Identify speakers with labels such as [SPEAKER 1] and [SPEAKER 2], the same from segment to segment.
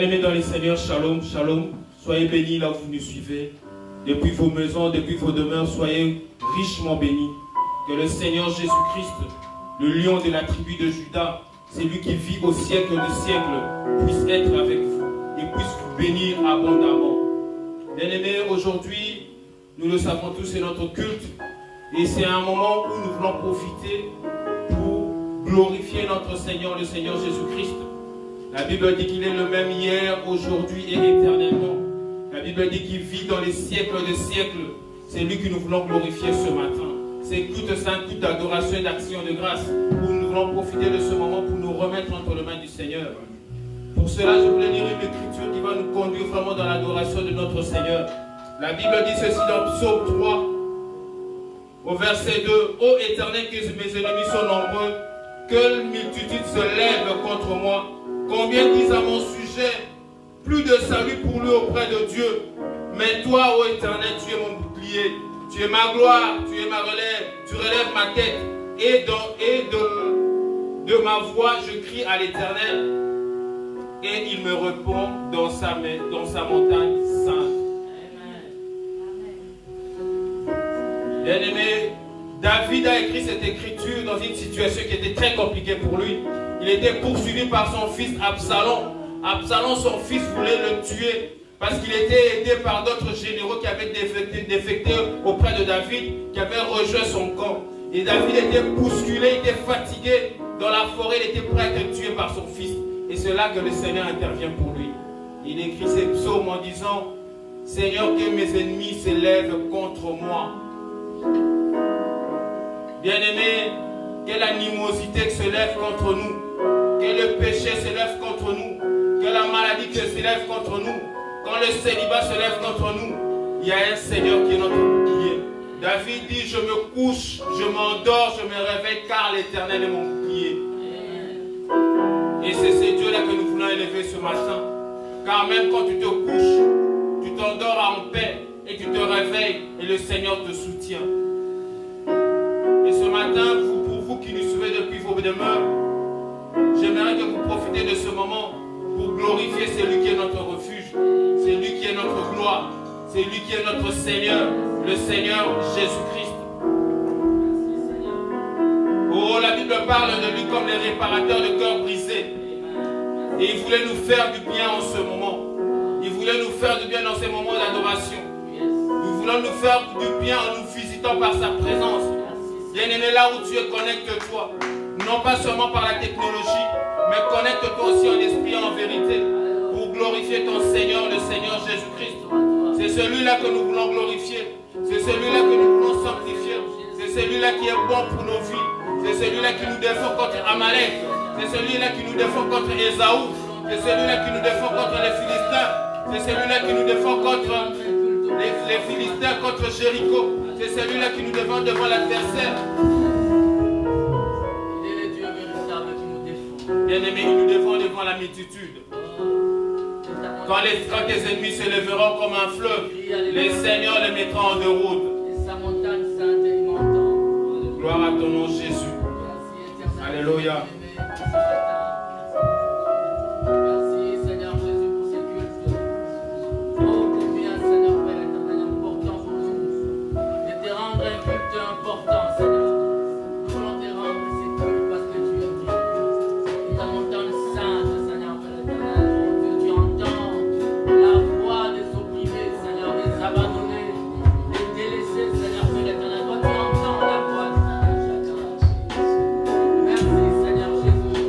[SPEAKER 1] Bien-aimés dans les Seigneurs, shalom, shalom. Soyez bénis là où vous nous suivez. Depuis vos maisons, depuis vos demeures, soyez richement bénis. Que le Seigneur Jésus-Christ, le lion de la tribu de Juda, c'est lui qui vit au siècle des siècles, puisse être avec vous et puisse vous bénir abondamment. Bien-aimés, aujourd'hui, nous le savons tous, c'est notre culte. Et c'est un moment où nous voulons profiter pour glorifier notre Seigneur, le Seigneur Jésus-Christ. La Bible dit qu'il est le même hier, aujourd'hui et éternellement. La Bible dit qu'il vit dans les siècles des siècles. C'est lui que nous voulons glorifier ce matin. C'est culte saint, culte d'adoration et d'action de grâce, où nous voulons profiter de ce moment pour nous remettre entre les mains du Seigneur. Pour cela, je voulais lire une écriture qui va nous conduire vraiment dans l'adoration de notre Seigneur. La Bible dit ceci dans Psaume 3, au verset 2. Ô Éternel, que mes ennemis sont nombreux, que multitude se lève contre moi. Combien disent à mon sujet, plus de salut pour lui auprès de Dieu. Mais toi, ô Éternel, tu es mon bouclier, tu es ma gloire, tu es ma relève, tu relèves ma tête. Et de ma voix, je crie à l'Éternel, et il me répond dans sa montagne sainte. Bien-aimé, David a écrit cette écriture dans une situation qui était très compliquée pour lui. Il était poursuivi par son fils Absalom. Absalom, son fils, voulait le tuer parce qu'il était aidé par d'autres généraux qui avaient défecté auprès de David, qui avaient rejoint son camp. Et David était bousculé, il était fatigué dans la forêt, il était prêt à être tué par son fils. Et c'est là que le Seigneur intervient pour lui. Il écrit ses psaumes en disant, Seigneur, que mes ennemis s'élèvent contre moi. Bien-aimés, que l'animosité se lève contre nous, que le péché se lève contre nous, que la maladie se lève contre nous, quand le célibat se lève contre nous, il y a un Seigneur qui est notre bouclier. David dit, je me couche, je m'endors, je me réveille, car l'Éternel est mon bouclier. Et c'est ce Dieu-là que nous voulons élever ce matin. Car même quand tu te couches, tu t'endors en paix et tu te réveilles et le Seigneur te soutient. Et ce matin, pour vous qui nous suivez depuis vos demeures, j'aimerais que vous profitez de ce moment pour glorifier celui qui est notre refuge, celui qui est notre gloire, celui qui est notre Seigneur, le Seigneur Jésus-Christ. Oh, la Bible parle de lui comme le réparateur de cœur brisé. Et il voulait nous faire du bien en ce moment. Il voulait nous faire du bien dans ces moments d'adoration. Nous voulons nous faire du bien en nous visitant par sa présence. Bien-aimé, là où tu es, connecte-toi. Non pas seulement par la technologie, mais connecte-toi aussi en esprit et en vérité pour glorifier ton Seigneur, le Seigneur Jésus-Christ. C'est celui-là que nous voulons glorifier. C'est celui-là que nous voulons sanctifier. C'est celui-là qui est bon pour nos vies. C'est celui-là qui nous défend contre Amalek. C'est celui-là qui nous défend contre Ésaü. C'est celui-là qui nous défend contre les Philistins. C'est celui-là qui nous défend contre les Philistins, contre Jéricho. C'est celui-là qui nous défend devant l'adversaire.
[SPEAKER 2] Il est le Dieu véritable qui nous défend.
[SPEAKER 1] Bien-aimé, il nous défend devant la multitude. Quand tes ennemis se lèveront comme un fleuve, les seigneurs les mettront en déroute.
[SPEAKER 2] Et sa montagne sainte, il m'entend.
[SPEAKER 1] Gloire à ton nom, Jésus. Alléluia.
[SPEAKER 2] Merci Seigneur Jésus pour ce culte. Oh, combien Seigneur Père éternel important pour nous de te rendre un culte important, Seigneur. Nous voulons te rendre ce culte parce que tu es Dieu. Et ta montagne sainte, Seigneur Père éternel, que tu entends la voix des opprimés, Seigneur, des abandonnés, des délaissés, Seigneur Père éternel. Toi, tu entends la voix de chacun. Merci Seigneur Jésus.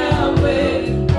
[SPEAKER 3] Yahweh.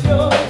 [SPEAKER 3] Touche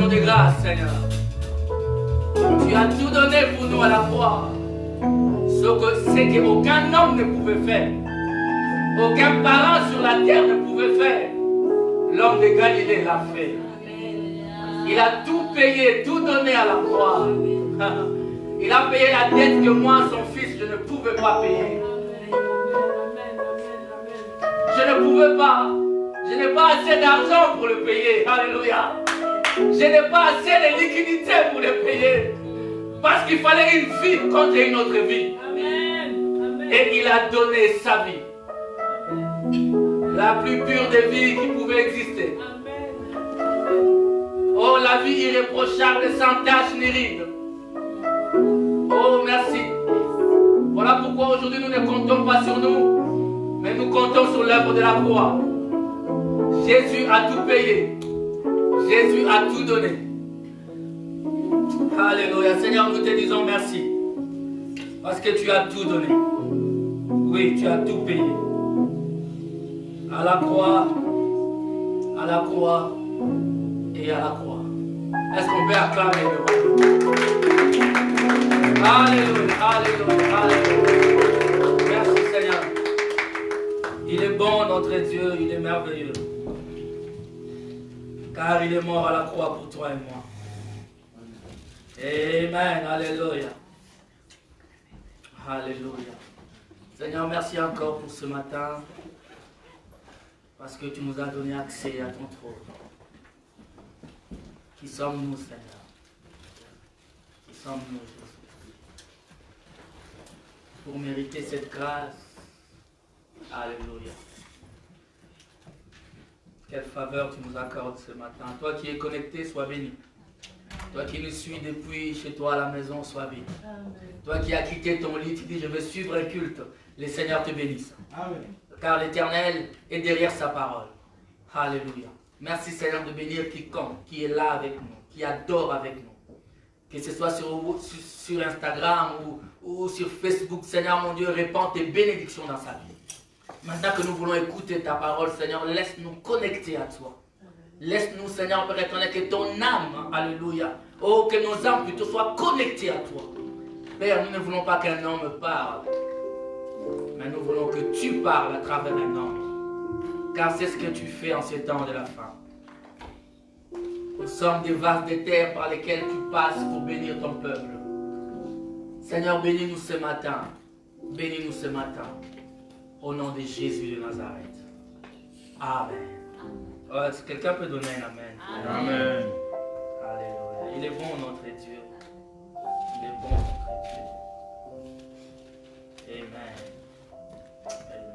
[SPEAKER 2] rendons des grâces, Seigneur. Tu as tout donné pour nous à la croix. Ce qu'aucun homme ne pouvait faire. Aucun parent sur la terre ne pouvait faire. L'homme de Galilée l'a fait. Il a tout payé, tout donné à la croix. Il a payé la dette que moi, son fils, je ne pouvais pas payer. Je ne pouvais pas. Je n'ai pas assez d'argent pour le payer. Alléluia. Je n'ai pas assez de liquidité pour le payer. Parce qu'il fallait une vie contre une autre vie. Et il a donné sa vie. La plus pure des vies qui pouvait exister. Oh, la vie irréprochable, sans tache ni ride. Oh, merci. Voilà pourquoi aujourd'hui nous ne comptons pas sur nous, mais nous comptons sur l'œuvre de la croix. Jésus a tout payé. Jésus a tout donné. Alléluia. Seigneur, nous te disons merci. Parce que tu as tout donné. Oui, tu as tout payé. À la croix et à la croix. Est-ce qu'on peut acclamer devant nous? Alléluia, alléluia, alléluia. Merci Seigneur. Il est bon notre Dieu, il est merveilleux. Car il est mort à la croix pour toi et moi. Amen, alléluia. Alléluia. Seigneur, merci encore pour ce matin. Parce que tu nous as donné accès à ton trône. Qui sommes-nous, Seigneur? Qui sommes-nous, Jésus? Pour mériter cette grâce. Alléluia. Quelle faveur tu nous accordes ce matin. Toi qui es connecté, sois béni. Toi qui nous suis depuis chez toi à la maison, sois béni. Amen. Toi qui as quitté ton lit, tu dis je vais suivre un culte. Les Seigneurs te bénissent. Amen. Car l'Éternel est derrière sa parole. Alléluia. Merci Seigneur de bénir quiconque qui est là avec nous, qui adore avec nous. Que ce soit sur Instagram ou sur Facebook, Seigneur mon Dieu, répands tes bénédictions dans sa vie. Maintenant que nous voulons écouter ta parole, Seigneur, laisse-nous connecter à toi. Laisse-nous, Seigneur, Père éternel, que ton âme, alléluia, oh, que nos âmes plutôt soient connectées à toi. Père, nous ne voulons pas qu'un homme parle, mais nous voulons que tu parles à travers un homme. Car c'est ce que tu fais en ces temps de la fin. Nous sommes des vases de terre par lesquels tu passes pour bénir ton peuple. Seigneur, bénis-nous ce matin. Bénis-nous ce matin. Au nom de Jésus de Nazareth. Amen. Oh, est-ce que quelqu'un peut donner un amen?
[SPEAKER 1] Amen.
[SPEAKER 2] Alléluia. Il est bon notre Dieu. Il est bon notre Dieu. Amen. Amen.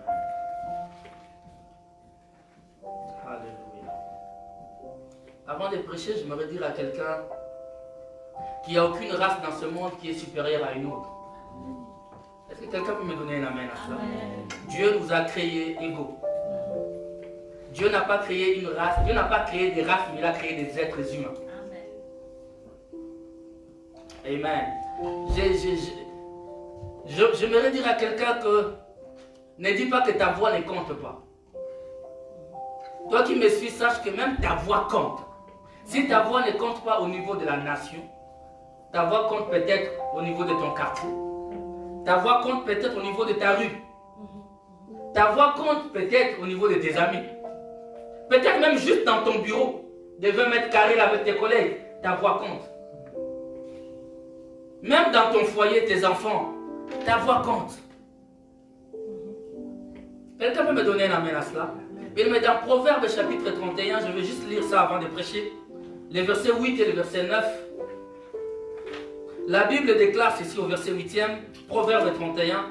[SPEAKER 2] Alléluia. Avant de prêcher, je me dire à quelqu'un qu'il n'y a aucune race dans ce monde qui est supérieure à une autre. Est-ce que quelqu'un peut me donner un amen à ça? Amen. Dieu nous a créés égaux. Dieu n'a pas créé une race, Dieu n'a pas créé des races, mais il a créé des êtres humains. Amen. Amen. J'aimerais dire à quelqu'un que ne dis pas que ta voix ne compte pas. Toi qui me suis, sache que même ta voix compte. Si ta voix ne compte pas au niveau de la nation, ta voix compte peut-être au niveau de ton quartier. Ta voix compte peut-être au niveau de ta rue. Ta voix compte peut-être au niveau de tes amis. Peut-être même juste dans ton bureau, de 20 mètres carrés avec tes collègues, ta voix compte. Même dans ton foyer, tes enfants, ta voix compte. Quelqu'un peut me donner un amen à cela? Il met dans Proverbe chapitre 31, je vais juste lire ça avant de prêcher, les versets 8 et le verset 9. La Bible déclare ceci au verset 8e, Proverbe 31,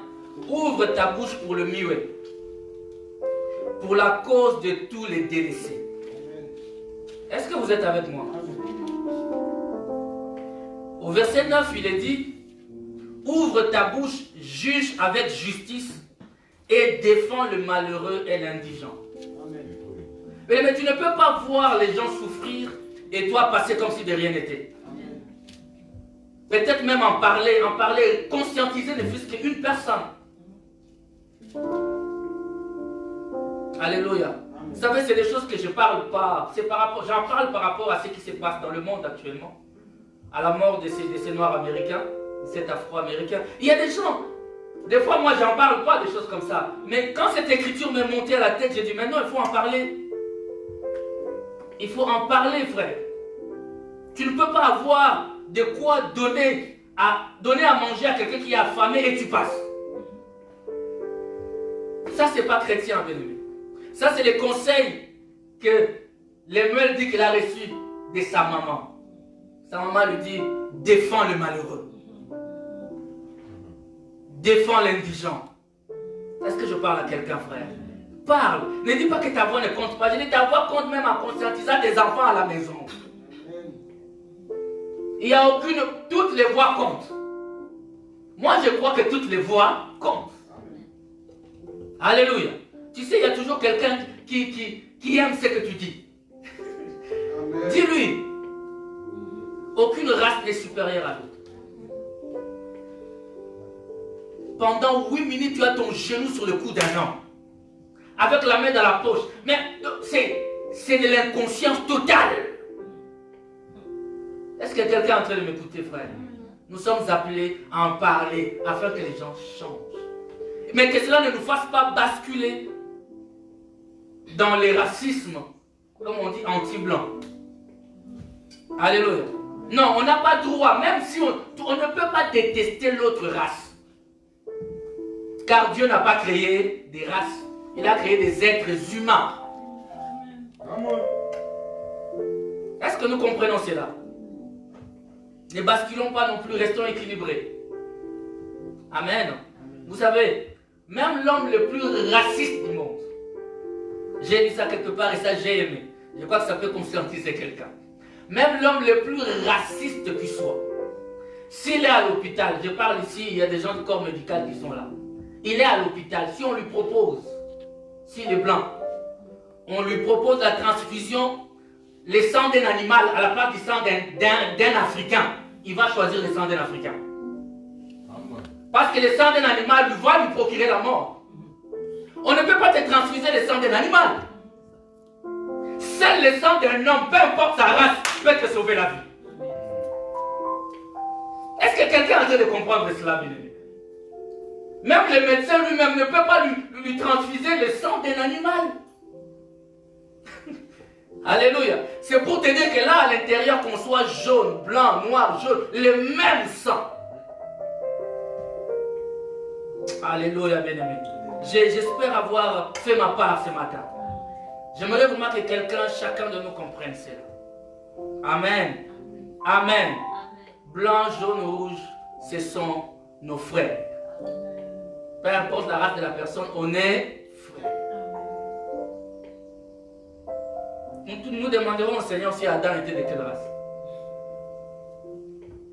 [SPEAKER 2] ouvre ta bouche pour le muet, pour la cause de tous les délaissés. Est-ce que vous êtes avec moi? Au verset 9, il est dit, ouvre ta bouche, juge avec justice et défends le malheureux et l'indigent. Mais tu ne peux pas voir les gens souffrir et toi passer comme si de rien n'était. Peut-être même en parler, conscientiser ne fût-ce qu'une personne. Alléluia. Vous savez, c'est des choses que je ne parle pas. J'en parle par rapport à ce qui se passe dans le monde actuellement. À la mort de ces Noirs américains, de cet Afro-américain. Il y a des gens, des fois moi j'en parle pas des choses comme ça. Mais quand cette écriture m'est montée à la tête, j'ai dit maintenant il faut en parler. Il faut en parler, frère. Tu ne peux pas avoir de quoi donner à manger à quelqu'un qui est affamé et tu passes. Ça, c'est pas chrétien, bien-aimé. Ça, c'est les conseils que Lemuel dit qu'il a reçus de sa maman. Sa maman lui dit, défends le malheureux. Défends l'indigent. Est-ce que je parle à quelqu'un, frère? Parle. Ne dis pas que ta voix ne compte pas. Je dis ta voix compte même en conscientisant tes enfants à la maison. Il n'y a aucune... Toutes les voix comptent. Moi, je crois que toutes les voix comptent. Alléluia. Tu sais, il y a toujours quelqu'un qui aime ce que tu dis. Dis-lui. Aucune race n'est supérieure à l'autre. Pendant 8 minutes, tu as ton genou sur le cou d'un homme. Avec la main dans la poche. Mais c'est de l'inconscience totale. Est-ce que quelqu'un est en train de m'écouter, frère? Nous sommes appelés à en parler afin que les gens changent. Mais que cela ne nous fasse pas basculer dans les racismes, comme on dit, anti-blanc. Alléluia. Non, on n'a pas droit, même si on ne peut pas détester l'autre race. Car Dieu n'a pas créé des races. Il a créé des êtres humains. Est-ce que nous comprenons cela? Ne basculons pas non plus, restons équilibrés. Amen. Vous savez, même l'homme le plus raciste du monde, j'ai lu ça quelque part et ça j'ai aimé. Je crois que ça peut conscientiser quelqu'un. Même l'homme le plus raciste qui soit, s'il est à l'hôpital, je parle ici, il y a des gens du corps médical qui sont là. Il est à l'hôpital, si on lui propose, s'il est blanc, on lui propose la transfusion, le sang d'un animal à la place du sang d'un Africain, il va choisir le sang d'un Africain. Parce que le sang d'un animal va lui procurer la mort. On ne peut pas te transfuser le sang d'un animal. Seul le sang d'un homme, peu importe sa race, peut te sauver la vie. Est-ce que quelqu'un a en train de comprendre cela, bien-aimé? Même le médecin lui-même ne peut pas lui transfuser le sang d'un animal. Alléluia. C'est pour te dire que là, à l'intérieur, qu'on soit jaune, blanc, noir, jaune, le même sang. Alléluia, bien-aimé. J'espère avoir fait ma part ce matin. J'aimerais vraiment que quelqu'un, chacun de nous comprenne cela. Amen. Amen. Blanc, jaune, rouge, ce sont nos frères. Peu importe la race de la personne, on est frères. Nous demanderons au Seigneur si Adam était de quelle race.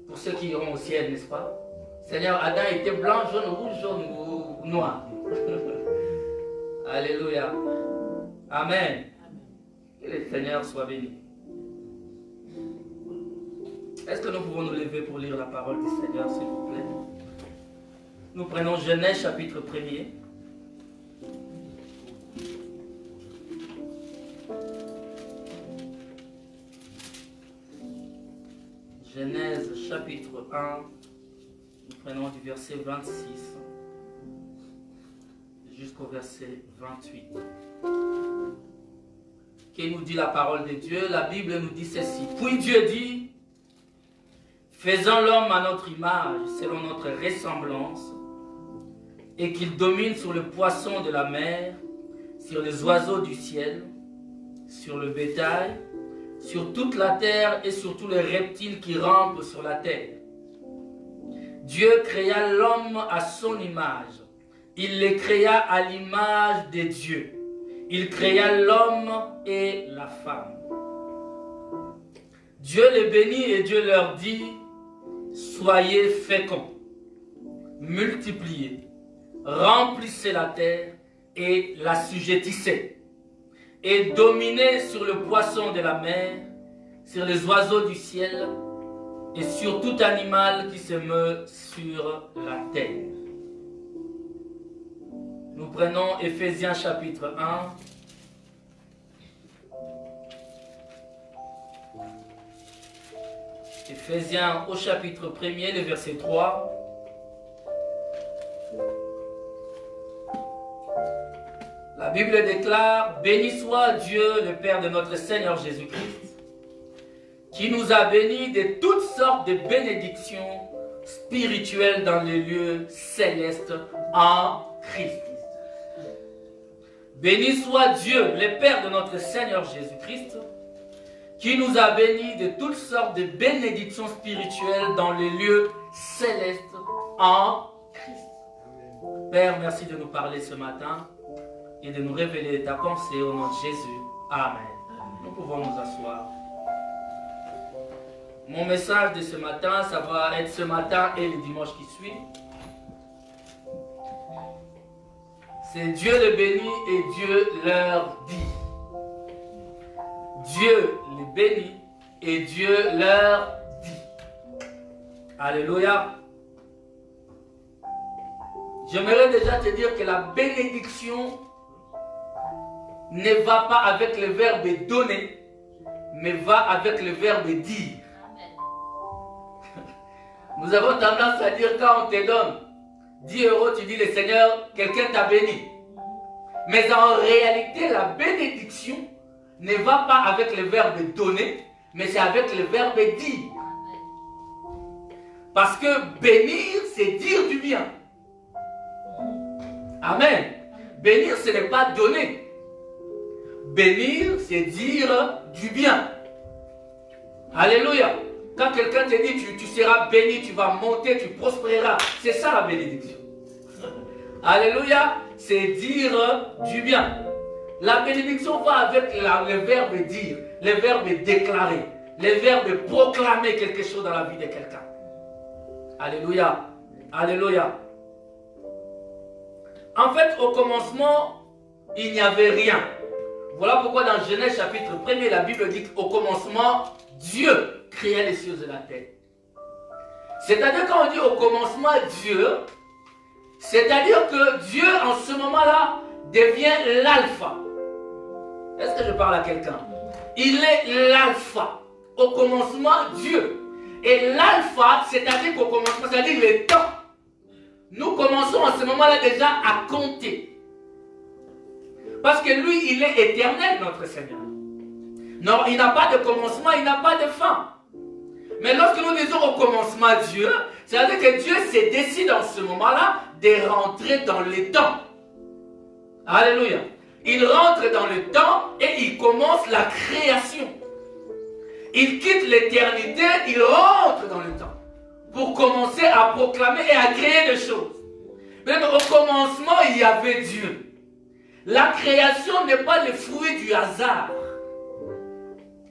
[SPEAKER 2] Pour ceux qui iront au ciel, n'est-ce pas? Seigneur, Adam était blanc, jaune, rouge, jaune ou noir. Alléluia. Amen. Que le Seigneur soit béni. Est-ce que nous pouvons nous lever pour lire la parole du Seigneur, s'il vous plaît? Nous prenons Genèse chapitre 1er. Genèse chapitre 1. Nous prenons du verset 26 jusqu'au verset 28. Qui nous dit la parole de Dieu? La Bible nous dit ceci. Puis Dieu dit, faisons l'homme à notre image, selon notre ressemblance, et qu'il domine sur le poisson de la mer, sur les oiseaux du ciel, sur le bétail, sur toute la terre et sur tous les reptiles qui rampent sur la terre. Dieu créa l'homme à son image. Il les créa à l'image de Dieu. Il créa l'homme et la femme. Dieu les bénit et Dieu leur dit, soyez féconds, multipliez, remplissez la terre et l'assujettissez, et dominez sur le poisson de la mer, sur les oiseaux du ciel, et sur tout animal qui se meut sur la terre. Nous prenons Éphésiens chapitre 1. Éphésiens au chapitre 1er, le verset 3. La Bible déclare: béni soit Dieu, le Père de notre Seigneur Jésus-Christ, qui nous a bénis de toutes sortes de bénédictions spirituelles dans les lieux célestes en Christ. Béni soit Dieu, le Père de notre Seigneur Jésus-Christ, qui nous a bénis de toutes sortes de bénédictions spirituelles dans les lieux célestes en Christ. Père, merci de nous parler ce matin et de nous révéler ta pensée au nom de Jésus. Amen. Nous pouvons nous asseoir. Mon message de ce matin, ça va être ce matin et le dimanche qui suit. C'est Dieu le bénit et Dieu leur dit. Dieu les bénit et Dieu leur dit. Alléluia. J'aimerais déjà te dire que la bénédiction ne va pas avec le verbe donner, mais va avec le verbe dire. Nous avons tendance à dire quand on te donne 10 €, tu dis le Seigneur, quelqu'un t'a béni. Mais en réalité, la bénédiction ne va pas avec le verbe donner, mais c'est avec le verbe dire. Parce que bénir, c'est dire du bien. Amen. Bénir, ce n'est pas donner. Bénir, c'est dire du bien. Alléluia. Quand quelqu'un te dit tu seras béni, tu vas monter, tu prospéreras, c'est ça la bénédiction. Alléluia, c'est dire du bien. La bénédiction va avec le verbe dire, le verbe déclarer, le verbe proclamer quelque chose dans la vie de quelqu'un. Alléluia, alléluia. En fait, au commencement, il n'y avait rien. Voilà pourquoi dans Genèse chapitre 1er, la Bible dit qu'au commencement, Dieu créa les cieux et la terre. C'est-à-dire quand on dit au commencement Dieu, c'est-à-dire que Dieu en ce moment-là devient l'alpha. Est-ce que je parle à quelqu'un? Il est l'alpha. Au commencement Dieu. Et l'alpha, c'est-à-dire qu'au commencement, c'est-à-dire le temps. Nous commençons en ce moment-là déjà à compter. Parce que lui, il est éternel, notre Seigneur. Non, il n'a pas de commencement, il n'a pas de fin. Mais lorsque nous disons au commencement Dieu, c'est-à-dire que Dieu s'est décidé en ce moment-là de rentrer dans le temps. Alléluia. Il rentre dans le temps et il commence la création. Il quitte l'éternité, il rentre dans le temps pour commencer à proclamer et à créer des choses. Mais au commencement, il y avait Dieu. La création n'est pas le fruit du hasard.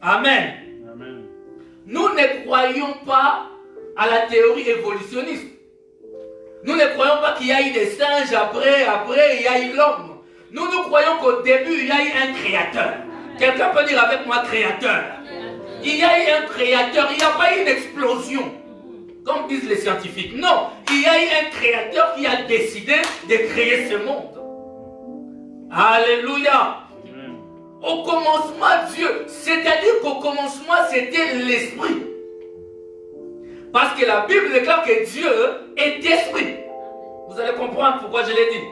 [SPEAKER 2] Amen. Amen. Nous ne croyons pas à la théorie évolutionniste. Nous ne croyons pas qu'il y a eu des singes, après il y a eu l'homme. Nous croyons qu'au début, il y a eu un créateur. Quelqu'un peut dire avec moi créateur. Il y a eu un créateur, il n'y a pas eu une explosion, comme disent les scientifiques. Non, il y a eu un créateur qui a décidé de créer ce monde. Alléluia. Au commencement, Dieu, c'est-à-dire qu'au commencement, c'était l'esprit. Parce que la Bible déclare que Dieu est esprit. Vous allez comprendre pourquoi je l'ai dit.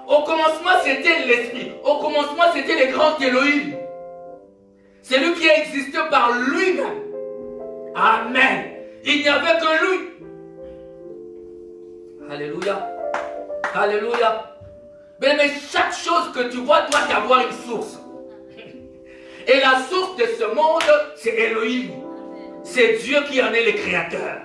[SPEAKER 2] Au commencement, c'était l'esprit. Au commencement, c'était le grand Elohim. C'est lui qui a existé par lui-même. Amen. Il n'y avait que lui. Alléluia. Alléluia. Mais chaque chose que tu vois doit avoir une source. Et la source de ce monde, c'est Elohim. C'est Dieu qui en est le créateur.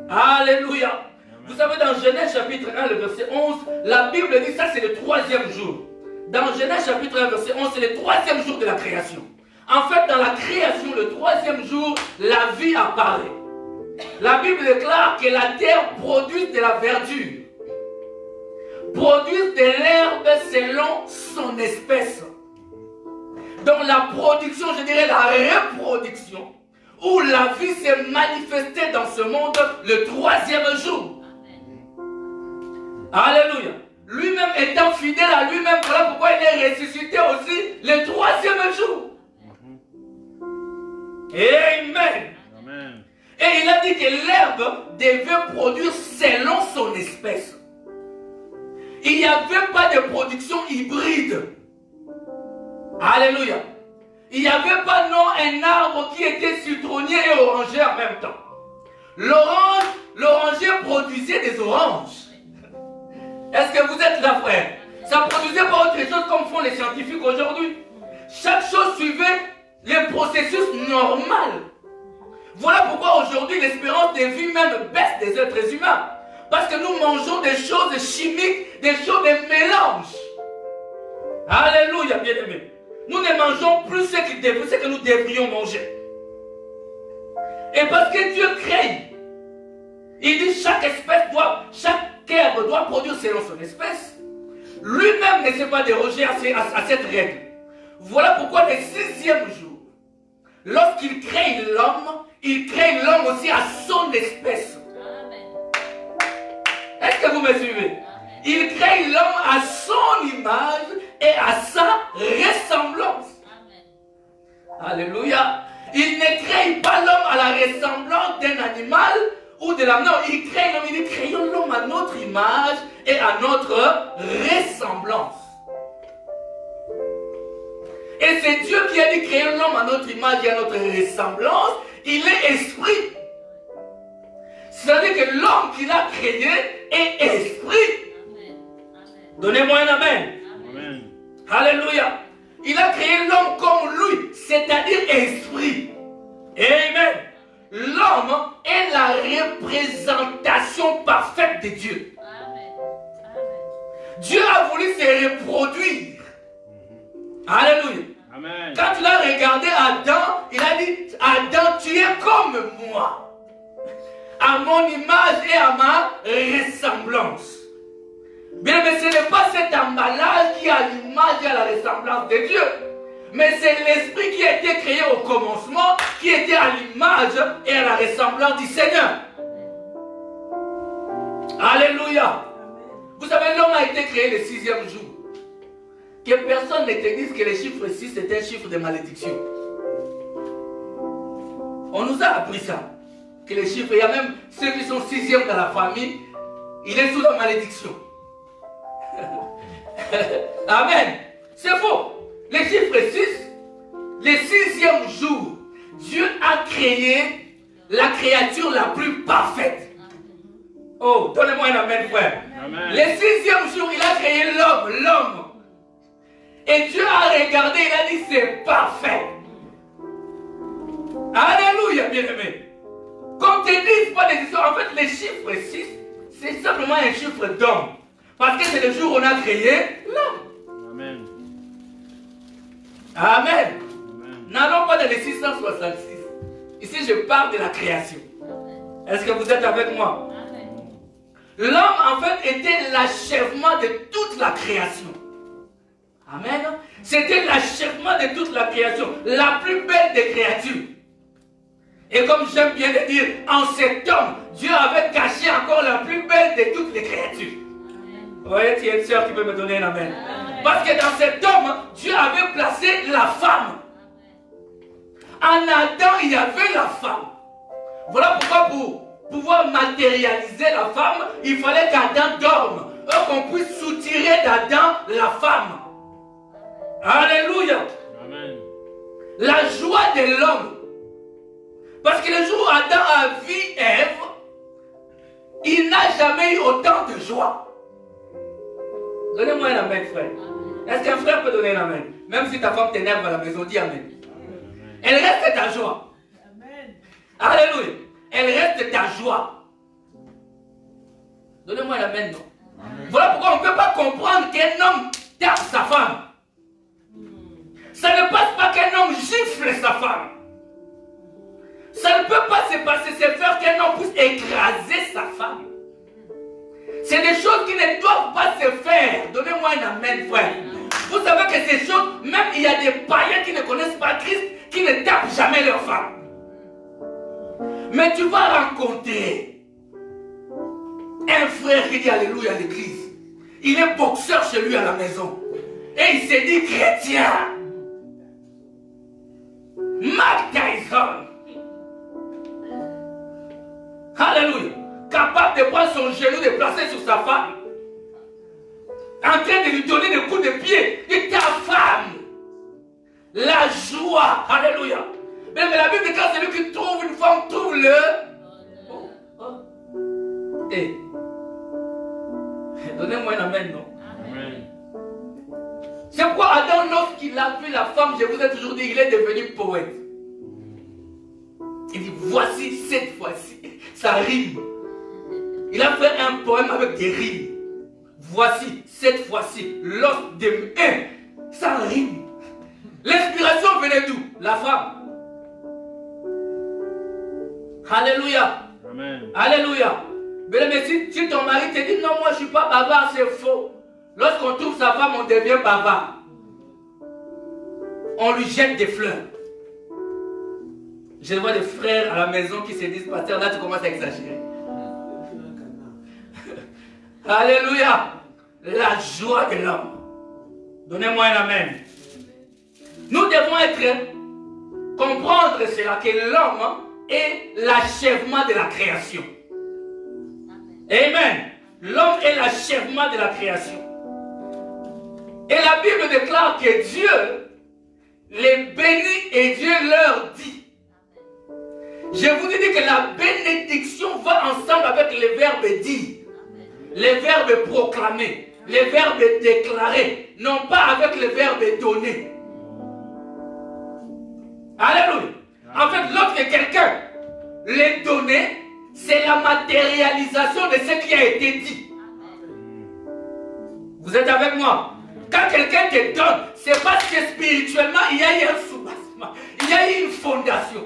[SPEAKER 2] Alléluia. Vous savez, dans Genèse chapitre 1, le verset 11, la Bible dit ça, c'est le 3e jour. Dans Genèse chapitre 1, verset 11, c'est le 3e jour de la création. En fait, dans la création, le 3e jour, la vie apparaît. La Bible déclare que la terre produit de la verdure, produit de l'herbe selon son espèce. Donc la production, je dirais la reproduction, où la vie s'est manifestée dans ce monde le 3e jour. Alléluia. Lui-même étant fidèle à lui-même, voilà pourquoi il est ressuscité aussi le 3e jour. Amen. Amen. Et il a dit que l'herbe devait produire selon son espèce. Il n'y avait pas de production hybride. Alléluia. Il n'y avait pas non un arbre qui était citronnier et oranger en même temps. L'oranger produisait des oranges. Est-ce que vous êtes là, frère? Ça produisait pas autre chose comme font les scientifiques aujourd'hui. Chaque chose suivait les processus normal. Voilà pourquoi aujourd'hui l'espérance de vie même baisse des êtres humains. Parce que nous mangeons des choses chimiques, des choses de mélange. Alléluia, bien-aimés. Nous ne mangeons plus ce que nous devrions manger. Et parce que Dieu crée, il dit chaque herbe doit produire selon son espèce. Lui-même ne s'est pas dérogé à cette règle. Voilà pourquoi le 6e jour, lorsqu'il crée l'homme, il crée l'homme aussi à son espèce. Est-ce que vous me suivez? Il crée l'homme à son image et à sa ressemblance. Alléluia. Il ne crée pas l'homme à la ressemblance d'un animal ou de l'homme. Non, il crée l'homme. Il dit créons l'homme à notre image et à notre ressemblance. Et c'est Dieu qui a dit créons l'homme à notre image et à notre ressemblance. Il est esprit. C'est-à-dire que l'homme qu'il a créé est esprit. Donnez-moi un amen. Amen. Alléluia. Il a créé l'homme comme lui, c'est-à-dire esprit. Amen. L'homme est la représentation parfaite de Dieu. Amen. Dieu a voulu se reproduire. Alléluia. Amen. Quand il a regardé Adam, il a dit, Adam, tu es comme moi. À mon image et à ma ressemblance. Bien, mais ce n'est pas cet emballage qui a l'image et à la ressemblance de Dieu. Mais c'est l'esprit qui a été créé au commencement, qui était à l'image et à la ressemblance du Seigneur. Alléluia. Vous savez, l'homme a été créé le 6e jour. Que personne ne te dise que le chiffre 6 est un chiffre de malédiction. On nous a appris ça. Que les chiffres, il y a même ceux qui sont 6e dans la famille, il est sous la malédiction. Amen. C'est faux. Le chiffre 6, le 6e jour, Dieu a créé la créature la plus parfaite. Oh, donnez-moi un amen, frère. Amen. Le 6e jour, il a créé l'homme. Et Dieu a regardé, il a dit c'est parfait. Alléluia, bien-aimé. Comme te disent pas des histoires, en fait, le chiffre 6, c'est simplement un chiffre d'homme. Parce que c'est le jour où on a créé l'homme. Amen. Amen. N'allons pas dans les 666. Ici, je parle de la création. Est-ce que vous êtes avec moi? L'homme, en fait, était l'achèvement de toute la création. Amen. C'était l'achèvement de toute la création. La plus belle des créatures. Et comme j'aime bien le dire, en cet homme, Dieu avait caché encore la plus belle de toutes les créatures. Vous voyez, il y a une soeur qui peut me donner un amen. Parce que dans cet homme, Dieu avait placé la femme. En Adam, il y avait la femme. Voilà pourquoi pour pouvoir matérialiser la femme, il fallait qu'Adam dorme. Qu'on puisse soutirer d'Adam la femme. Alléluia. Amen. La joie de l'homme. Parce que le jour où Adam a vu Ève, il n'a jamais eu autant de joie. Donnez-moi un amen, frère. Est-ce qu'un frère peut donner un amen? Même si ta femme t'énerve à la maison, dis amen. Elle reste ta joie. Amen. Alléluia. Elle reste ta joie. Donnez-moi un amen, non? Amen. Voilà pourquoi on ne peut pas comprendre qu'un homme tape sa femme. Ça ne passe pas qu'un homme gifle sa femme. Ça ne peut pas se passer, c'est faire qu'un homme puisse écraser sa femme. C'est des choses qui ne doivent pas se faire. Donnez-moi un amen, frère. Vous savez que ces choses, même il y a des païens qui ne connaissent pas Christ, qui ne tapent jamais leur femme. Mais tu vas rencontrer un frère qui dit alléluia à l'église. Il est boxeur chez lui à la maison. Et il s'est dit chrétien. Mike Tyson. joie. Alléluia. Mais la Bible dit quand celui qui trouve une femme trouve le... Eh. Donnez-moi un amen, non? Amen. C'est pourquoi Adam, lorsqu'il a vu la femme, je vous ai toujours dit, il est devenu poète. Il dit, voici cette fois-ci. Ça rime. Il a fait un poème avec des rimes. Voici cette fois-ci. L'os de... Ça rime. L'inspiration venait d'où? La femme. Alléluia. Amen. Alléluia. Mais si ton mari te dit non, moi je ne suis pas bavard, c'est faux. Lorsqu'on trouve sa femme, on devient bavard. On lui jette des fleurs. Je vois des frères à la maison qui se disent, pasteur, là tu commences à exagérer. Alléluia. La joie de l'homme. Donnez-moi un amen. Nous devons comprendre cela, que l'homme est l'achèvement de la création. Amen. L'homme est l'achèvement de la création. Et la Bible déclare que Dieu les bénit et Dieu leur dit. Je vous ai dit que la bénédiction va ensemble avec les verbes dire, les verbes proclamer, les verbes déclarer, non pas avec les verbes donner. Alléluia. En fait, lorsque quelqu'un les donnait, c'est la matérialisation de ce qui a été dit. Vous êtes avec moi? Quand quelqu'un te donne, c'est parce que spirituellement, il y a eu un soubassement, il y a eu une fondation.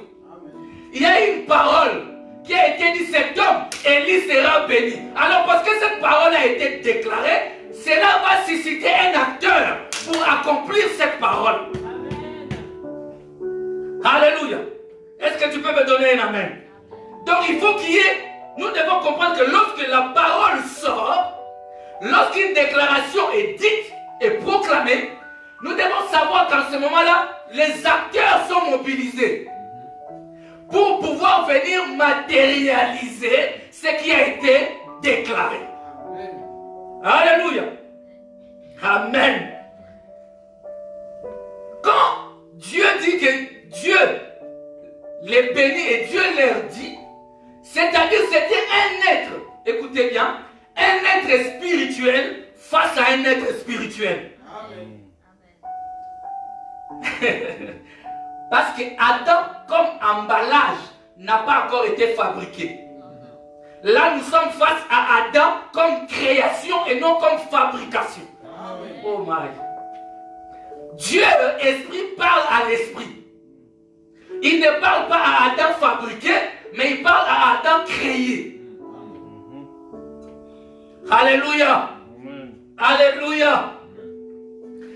[SPEAKER 2] Il y a une parole qui a été dit, cet homme, Élie sera béni. Alors parce que cette parole a été déclarée, cela va susciter un acteur pour accomplir cette parole. Amen. Alléluia. Est-ce que tu peux me donner un amen? Donc il faut qu'il y ait, nous devons comprendre que lorsque la parole sort, lorsqu'une déclaration est dite et proclamée, nous devons savoir qu'en ce moment-là, les acteurs sont mobilisés pour pouvoir venir matérialiser ce qui a été déclaré. Amen. Alléluia. Amen. Quand Dieu dit que Dieu les bénit et Dieu leur dit, c'est-à-dire c'était un être, écoutez bien, un être spirituel face à un être spirituel. Amen. Parce que Adam, comme emballage, n'a pas encore été fabriqué. Là, nous sommes face à Adam comme création et non comme fabrication. Amen. Oh my. Dieu, esprit, parle à l'esprit. Il ne parle pas à Adam fabriqué, mais il parle à Adam créé. Alléluia. Alléluia.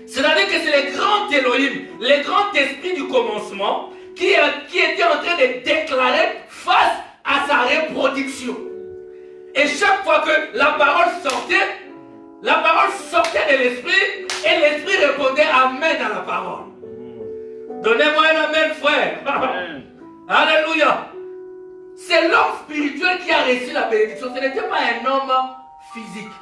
[SPEAKER 2] C'est-à-dire que c'est le grand Elohim, le grand esprit du commencement qui était en train de déclarer face à sa reproduction. Et chaque fois que la parole sortait de l'esprit et l'esprit répondait amen à la parole. Donnez-moi un amen, frère. Amen. Alléluia. C'est l'homme spirituel qui a reçu la bénédiction. Ce n'était pas un homme physique.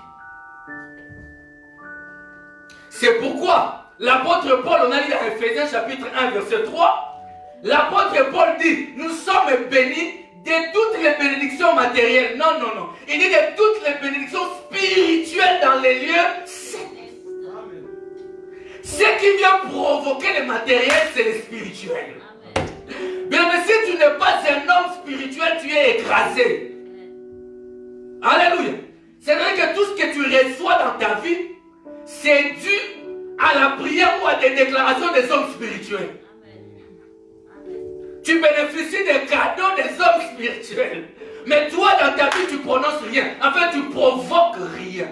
[SPEAKER 2] C'est pourquoi l'apôtre Paul, on a lu dans Ephésiens chapitre 1 verset 3, l'apôtre Paul dit, nous sommes bénis de toutes les bénédictions matérielles. Non, non, non. Il dit de toutes les bénédictions spirituelles dans les lieux célestes. Ce qui vient provoquer le matériel, c'est le spirituel. Bien, mais si tu n'es pas un homme spirituel, tu es écrasé. Alléluia. C'est-à-dire que tout ce que tu reçois dans ta vie, c'est dû à la prière ou à des déclarations des hommes spirituels. Tu bénéficies des cadeaux des hommes spirituels. Mais toi, dans ta vie, tu prononces rien. Enfin, tu provoques rien.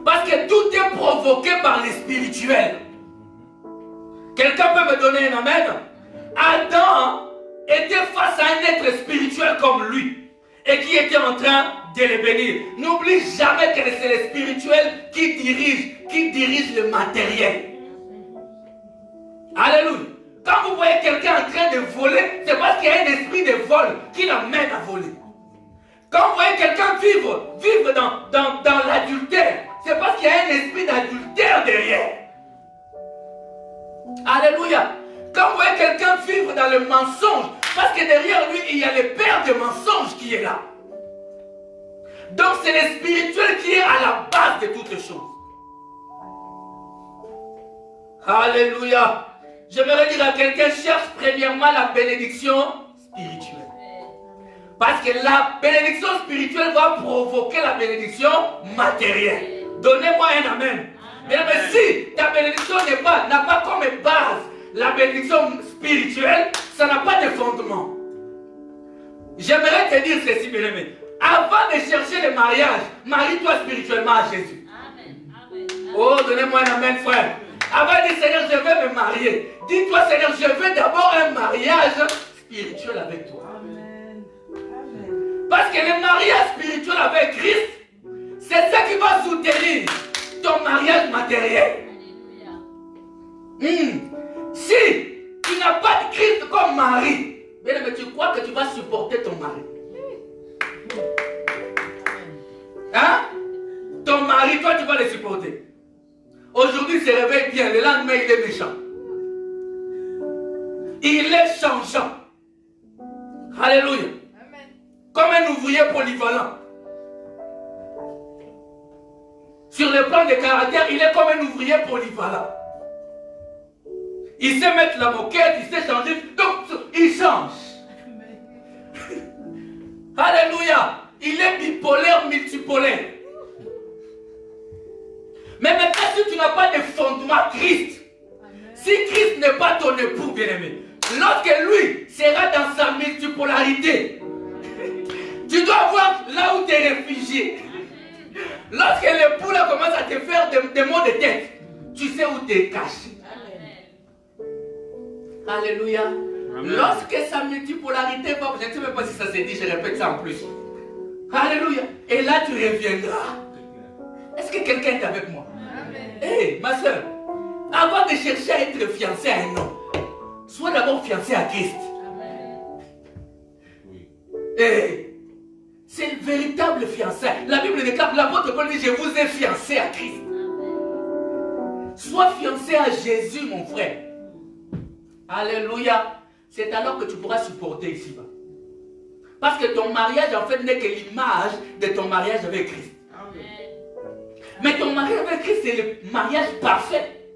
[SPEAKER 2] Parce que tout est provoqué par les spirituels. Quelqu'un peut me donner un amen? Adam était face à un être spirituel comme lui. Et qui était en train de le bénir. N'oublie jamais que c'est le spirituel qui dirige le matériel. Alléluia. Quand vous voyez quelqu'un en train de voler, c'est parce qu'il y a un esprit de vol qui l'amène à voler. Quand vous voyez quelqu'un vivre dans l'adultère, c'est parce qu'il y a un esprit d'adultère derrière. Alléluia. Quand vous voyez quelqu'un vivre dans le mensonge, parce que derrière lui, il y a le père de mensonge qui est là. Donc c'est le spirituel qui est à la base de toutes les choses. Alléluia. J'aimerais dire à quelqu'un, cherche premièrement la bénédiction spirituelle. Parce que la bénédiction spirituelle va provoquer la bénédiction matérielle. Donnez-moi un amen. Mais si ta bénédiction n'a pas comme base la bénédiction spirituelle, ça n'a pas de fondement. J'aimerais te dire ceci, bien aimé. Avant de chercher le mariage, marie-toi spirituellement à Jésus. Amen. Amen. Oh, donnez-moi un amen, frère. Avant de dire, Seigneur, je vais me marier. Dis-toi, Seigneur, je veux d'abord un mariage spirituel avec toi. Amen. Parce que le mariage spirituel avec Christ, c'est ça qui va soutenir ton mariage matériel. Si tu n'as pas de Christ comme mari, mais tu crois que tu vas supporter ton mari. Hein? Ton mari, toi tu vas le supporter. Aujourd'hui il se réveille bien, le lendemain il est méchant. Il est changeant. Alléluia. Comme un ouvrier polyvalent. Sur le plan de caractère, il est comme un ouvrier polyvalent. Il sait mettre la moquette, il sait changer. Donc, il change. Alléluia. Il est bipolaire, multipolaire. Mais maintenant, si tu n'as pas de fondement Christ, si Christ n'est pas ton époux, bien-aimé, lorsque lui sera dans sa multipolarité, tu dois voir là où tu es réfugié. Lorsque l'époux là commence à te faire des maux de tête, tu sais où tu es caché. Alléluia. Lorsque sa multipolarité va, je ne sais même pas si ça se dit, je répète ça en plus. Alléluia. Et là tu reviendras. Est-ce que quelqu'un est avec moi? Hé, ma soeur, avant de chercher à être fiancé à un homme, sois d'abord fiancé à Christ. Hey, c'est le véritable fiançailles. La Bible déclare, l'apôtre Paul dit, je vous ai fiancé à Christ. Sois fiancé à Jésus, mon frère. Alléluia. C'est alors que tu pourras supporter ici-bas. Parce que ton mariage, en fait, n'est que l'image de ton mariage avec Christ. Amen. Mais ton mariage avec Christ, c'est le mariage parfait.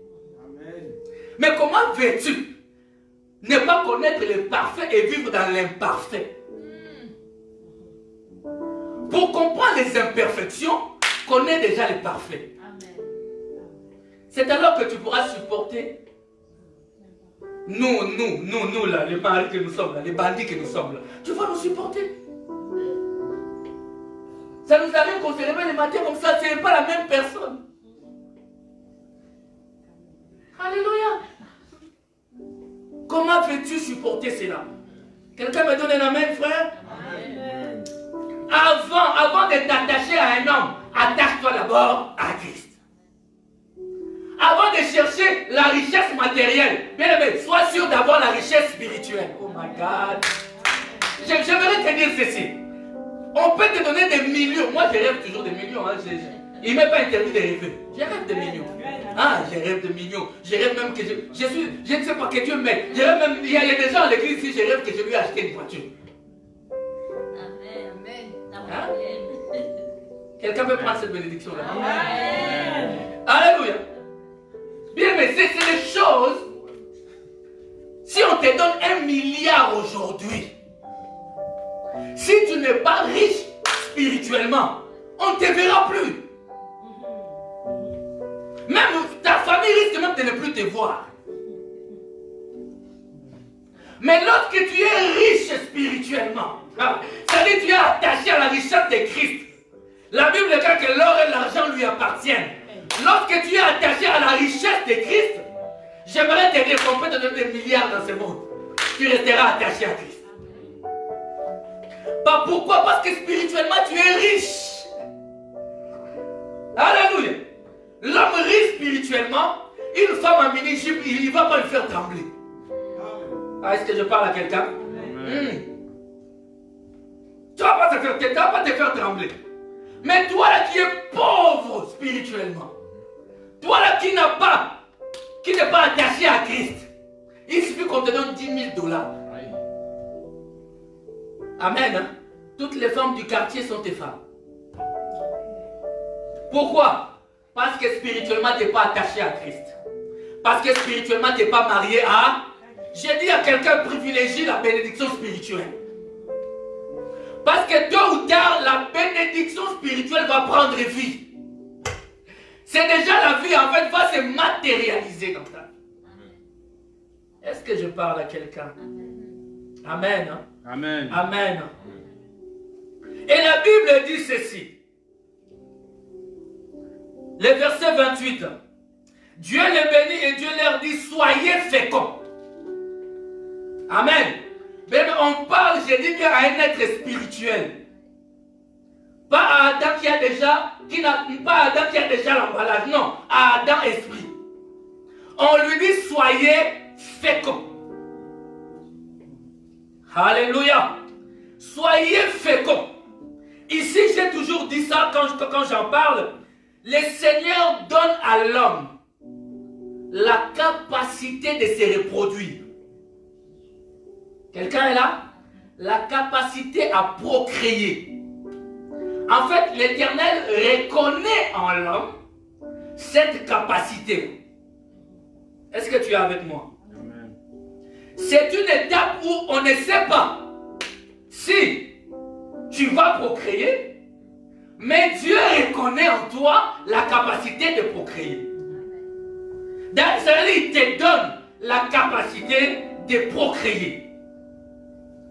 [SPEAKER 2] Amen. Mais comment veux-tu ne pas connaître le parfait et vivre dans l'imparfait? Pour comprendre les imperfections, connais déjà le parfait. C'est alors que tu pourras supporter nous là, les maris que nous sommes là, les bandits que nous sommes là. Tu vas nous supporter. Ça nous arrive qu'on se réveille le matin comme ça, ce n'est pas la même personne. Alléluia. Comment veux-tu supporter cela? Quelqu'un me donne un amen, frère? Amen. Avant de t'attacher à un homme, attache-toi d'abord à Christ. Avant de chercher la richesse matérielle, bien aimé, sois sûr d'avoir la richesse spirituelle. Oh my God. J'aimerais te dire ceci. On peut te donner des millions. Moi, je rêve toujours des millions. Hein. Il ne m'est pas interdit de rêver. Je rêve de millions. Ah, je rêve de millions. Je rêve même que je ne sais pas que Dieu m'aide. Je rêve même, il y a des gens à l'église ici, je rêve que je lui ai acheté une voiture. Amen. Hein? Quelqu'un peut prendre cette bénédiction-là? Amen. Alléluia. Bien, mais c'est les choses. Si on te donne 1 milliard aujourd'hui, si tu n'es pas riche spirituellement, on ne te verra plus. Même ta famille risque même de ne plus te voir. Mais lorsque tu es riche spirituellement, ça veut dire que tu es attaché à la richesse de Christ. La Bible dit que l'or et l'argent lui appartiennent. Lorsque tu es attaché à la richesse de Christ, j'aimerais te dire qu'on peut te donner des milliards dans ce monde. Tu resteras attaché à Christ. Pas pourquoi? Parce que spirituellement tu es riche. Alléluia. L'homme riche spirituellement, une femme en mini-jupe, il ne va pas le faire trembler. Ah, est-ce que je parle à quelqu'un? Tu ne vas pas te faire trembler. Mais toi là qui es pauvre spirituellement, toi là qui n'est pas attaché à Christ, Il suffit qu'on te donne 10 000 $. Amen. Hein? Toutes les femmes du quartier sont tes femmes. Pourquoi? Parce que spirituellement, tu n'es pas attaché à Christ. Parce que spirituellement, tu n'es pas marié à... J'ai dit à quelqu'un, privilégie la bénédiction spirituelle. Parce que tôt ou tard, la bénédiction spirituelle va prendre vie. C'est déjà la vie, en fait, va se matérialiser dans ta vie. Est-ce que je parle à quelqu'un? Amen. Hein?
[SPEAKER 1] Amen.
[SPEAKER 2] Amen. Et la Bible dit ceci. Le verset 28. Dieu les bénit et Dieu leur dit, soyez féconds. Amen. Mais on parle, je dis bien, à un être spirituel. Pas à Adam qui a déjà, pas à Adam qui a déjà l'emballage, non, à Adam esprit. On lui dit, soyez féconds. Alléluia. Soyez féconds. Ici, j'ai toujours dit ça quand j'en parle. Le Seigneur donne à l'homme la capacité de se reproduire. Quelqu'un est là? La capacité à procréer. En fait, l'Éternel reconnaît en l'homme cette capacité. Est-ce que tu es avec moi? C'est une étape où on ne sait pas si tu vas procréer, mais Dieu reconnaît en toi la capacité de procréer. Dans ce livre, il te donne la capacité de procréer.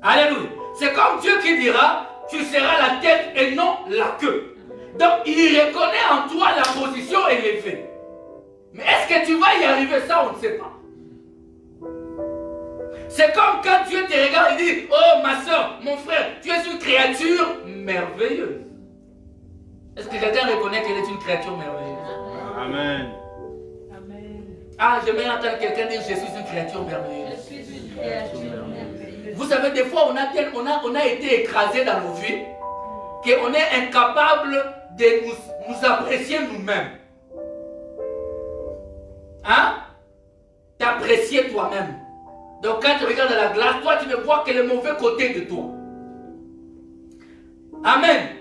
[SPEAKER 2] Alléluia. C'est comme Dieu qui dira, tu seras la tête et non la queue. Donc, il reconnaît en toi la position élevée. Mais est-ce que tu vas y arriver? Ça, on ne sait pas. C'est comme quand Dieu te regarde et dit, oh ma soeur, mon frère, tu es une créature merveilleuse. Est-ce que quelqu'un reconnaît qu'elle est une créature merveilleuse?
[SPEAKER 1] Amen.
[SPEAKER 2] Ah, j'aimerais entendre quelqu'un dire, je suis une créature merveilleuse.
[SPEAKER 3] Je suis une créature merveilleuse.
[SPEAKER 2] Vous savez, des fois, on a été écrasés dans nos vies, qu'on est incapable de nous apprécier nous-mêmes. Hein? T'apprécier toi-même. Donc quand tu regardes dans la glace, toi tu ne vois que le mauvais côté de toi. Amen.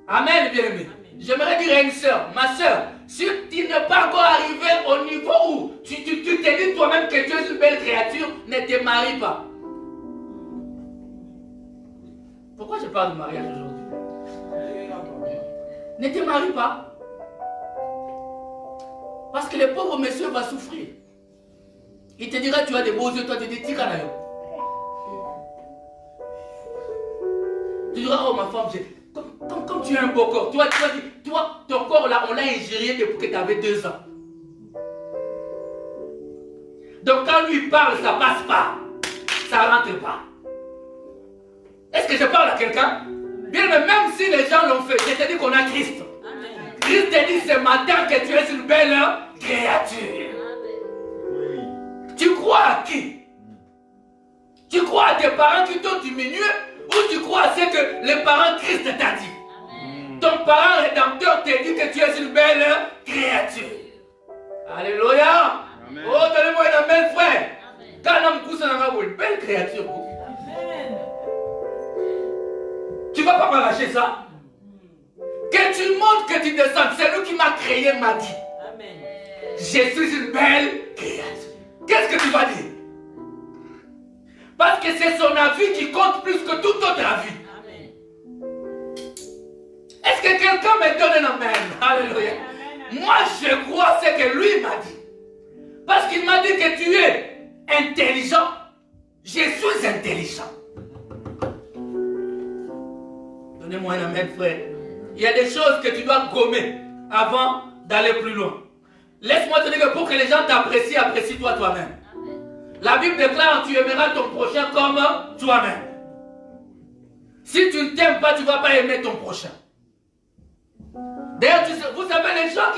[SPEAKER 2] Amen, bien-aimé. J'aimerais dire à une soeur, ma soeur, si tu n'es pas encore arrivé au niveau où tu te dis toi-même que tu es une belle créature, ne te marie pas. Pourquoi je parle de mariage aujourd'hui? Ne te marie pas. Parce que le pauvre monsieur va souffrir. Il te dira, tu as des beaux yeux, toi tu dis, Tiranayo. Tu diras, oh ma femme, comme tu as un beau corps, toi, ton corps là, on l'a ingéré depuis que tu avais 2 ans. Donc quand lui parle, ça passe pas. Ça rentre pas. Est-ce que je parle à quelqu'un? Bien, mais même si les gens l'ont fait, je te dis qu'on a Christ. Amen. Christ te dit ce matin que tu es une belle créature. Tu crois à qui? Tu crois à tes parents qui t'ont diminué ou tu crois à ce que les parents Christ t'a dit? Amen. Ton parent rédempteur te dit que tu es une belle créature. Alléluia. Amen. Oh, donnez-moi une amen, frère. Quand on me pousse dans une belle créature. Amen. Tu ne vas pas m'arracher ça. Que tu montes, que tu descendes. C'est lui qui m'a créé, m'a dit. Amen. Je suis une belle créature. Qu'est-ce que tu vas dire? Parce que c'est son avis qui compte plus que tout autre avis. Amen. Est-ce que quelqu'un me donne un amen? Alléluia. Moi, je crois ce que lui m'a dit. Parce qu'il m'a dit que tu es intelligent. Je suis intelligent. Donnez-moi un amen, frère. Il y a des choses que tu dois gommer avant d'aller plus loin. Laisse-moi te dire que pour que les gens t'apprécient, apprécie-toi toi-même. La Bible déclare, tu aimeras ton prochain comme toi-même. Si tu ne t'aimes pas, tu ne vas pas aimer ton prochain. D'ailleurs, vous savez, les gens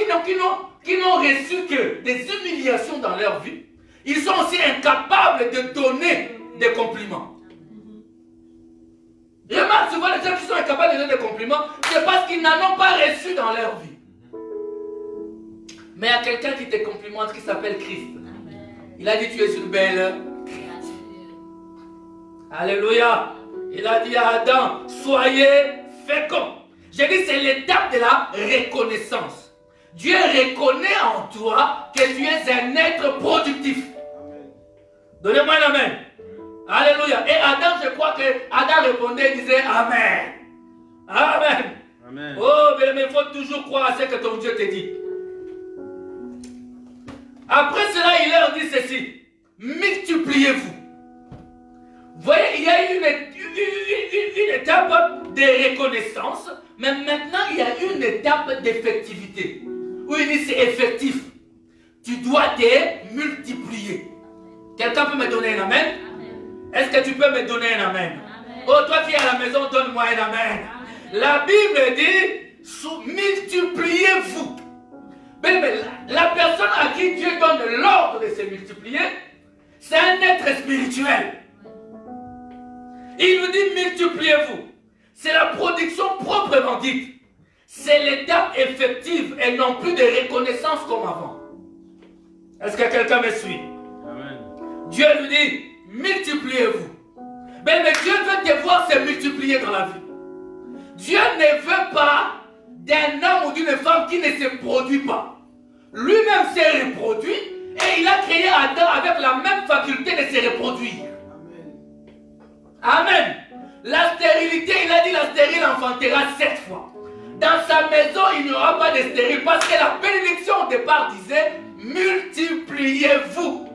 [SPEAKER 2] qui n'ont reçu que des humiliations dans leur vie, ils sont aussi incapables de donner des compliments. Remarque souvent les gens qui sont incapables de donner des compliments, c'est parce qu'ils n'en ont pas reçu dans leur vie. Mais il y a quelqu'un qui te complimente qui s'appelle Christ. Il a dit, tu es une belle Alléluia. Il a dit à Adam, soyez féconds. J'ai dit, c'est l'étape de la reconnaissance. Dieu reconnaît en toi que tu es un être productif. Donnez-moi un amen. Alléluia. Et Adam, je crois que Adam répondait et disait Amen. Amen. Amen. Oh, mais il faut toujours croire à ce que ton Dieu te dit. Après cela, il leur dit ceci. Multipliez-vous. Vous voyez, il y a une étape de reconnaissance, mais maintenant il y a une étape d'effectivité. Où il dit c'est effectif. Tu dois te multiplier. Quelqu'un peut me donner un amen? Est-ce que tu peux me donner un amen? Oh, toi qui es à la maison, donne-moi un amen. La Bible dit, multipliez-vous. Mais la personne à qui Dieu donne l'ordre de se multiplier, c'est un être spirituel. Il nous dit multipliez-vous. C'est la production proprement dite. C'est l'étape effective et non plus de reconnaissance comme avant. Est-ce que quelqu'un me suit? Amen. Dieu nous dit multipliez-vous. Mais Dieu veut te voir se multiplier dans la vie. Dieu ne veut pas d'un homme ou d'une femme qui ne se produit pas. Lui-même s'est reproduit et il a créé Adam avec la même faculté de se reproduire. Amen. La stérilité, il a dit la stérile enfantera 7 fois. Dans sa maison, il n'y aura pas de stérile parce que la bénédiction au départ disait multipliez-vous.